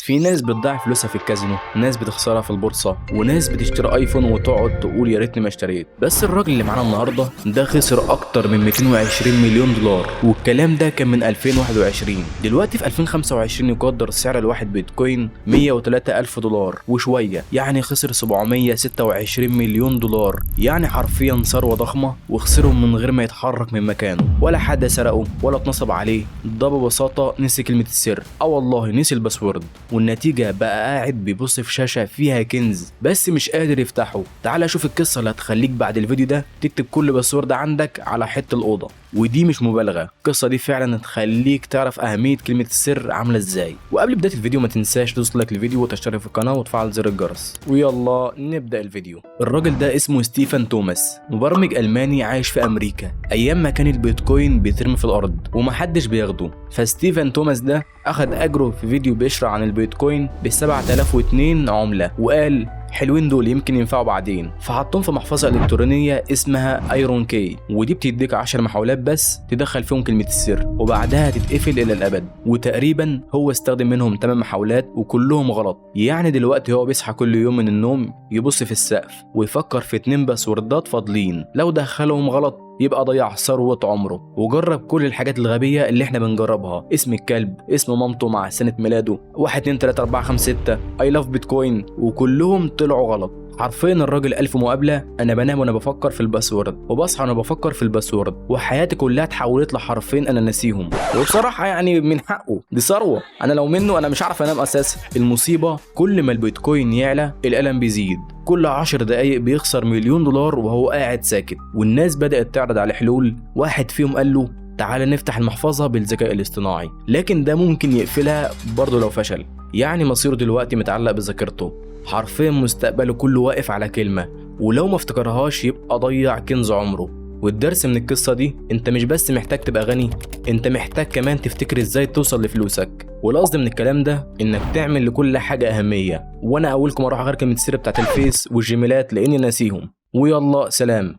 في ناس بتضيع فلوسها في الكازينو، ناس بتخسرها في البورصه، وناس بتشتري ايفون وتقعد تقول يا ريتني ما اشتريت. بس الراجل اللي معانا النهارده ده خسر اكتر من 220 مليون دولار، والكلام ده كان من 2021. دلوقتي في 2025 يقدر سعر الواحد بيتكوين 103 الف دولار وشويه، يعني خسر 726 مليون دولار، يعني حرفيا ثروه ضخمه وخسرهم من غير ما يتحرك من مكانه، ولا حد سرقه ولا اتنصب عليه. ده ببساطه نسي كلمه السر، والله نسي الباسورد، والنتيجه بقى قاعد بيبص في شاشه فيها كنز بس مش قادر يفتحه. تعال شوف القصه اللي هتخليك بعد الفيديو ده تكتب كل باسورد عندك على حته الاوضه، ودي مش مبالغه، القصه دي فعلا هتخليك تعرف اهميه كلمه السر عامله ازاي. وقبل بدايه الفيديو ما تنساش تدوس لايك للفيديو وتشترك في القناه وتفعل زر الجرس، ويلا نبدا الفيديو. الراجل ده اسمه ستيفن توماس، مبرمج الماني عايش في امريكا ايام ما كان البيتكوين بيترمي في الارض ومحدش بياخده. فستيفن توماس ده اخد اجره في فيديو بيشرح عن البيتكوين ب 7002 عمله، وقال حلوين دول يمكن ينفعوا بعدين، فحطهم في محفظه الكترونيه اسمها ايرون كي، ودي بتديك 10 محاولات بس تدخل فيهم كلمه السر وبعدها تتقفل الى الابد. وتقريبا هو استخدم منهم 8 محاولات وكلهم غلط. يعني دلوقتي هو بيصحى كل يوم من النوم يبص في السقف ويفكر في 2 باسوردات فاضلين، لو دخلهم غلط يبقى ضيع ثروة عمره. وجرب كل الحاجات الغبية اللي احنا بنجربها، اسم الكلب، اسم مامته مع سنة ميلاده، 1 2 3 4 5 6 I love بيتكوين، وكلهم طلعوا غلط. حرفيا الراجل 1000 مقابلة، انا بنام وانا بفكر في الباسورد وبصحى وانا بفكر في الباسورد، وحياتي كلها اتحولت لحرفين انا ناسيهم. وبصراحة يعني من حقه، دي ثروة، انا لو منه انا مش عارف انام اساسا. المصيبة كل ما البيتكوين يعلى الألم بيزيد، كل 10 دقايق بيخسر مليون دولار وهو قاعد ساكت. والناس بدأت تعرض على حلول، واحد فيهم قال له تعال نفتح المحفظة بالذكاء الاصطناعي، لكن ده ممكن يقفلها برضه لو فشل. يعني مصيره دلوقتي متعلق بذاكرته، حرفيا مستقبله كله واقف على كلمة، ولو ما افتكرهاش يبقى ضيع كنز عمره. والدرس من القصة دي، انت مش بس محتاج تبقى غني، انت محتاج كمان تفتكر ازاي توصل لفلوسك. والقصد من الكلام ده انك تعمل لكل حاجة اهمية. وانا اولكم اروح اغير كلمة السر بتاعت الفيس والجيميلات لاني ناسيهم، ويلا سلام.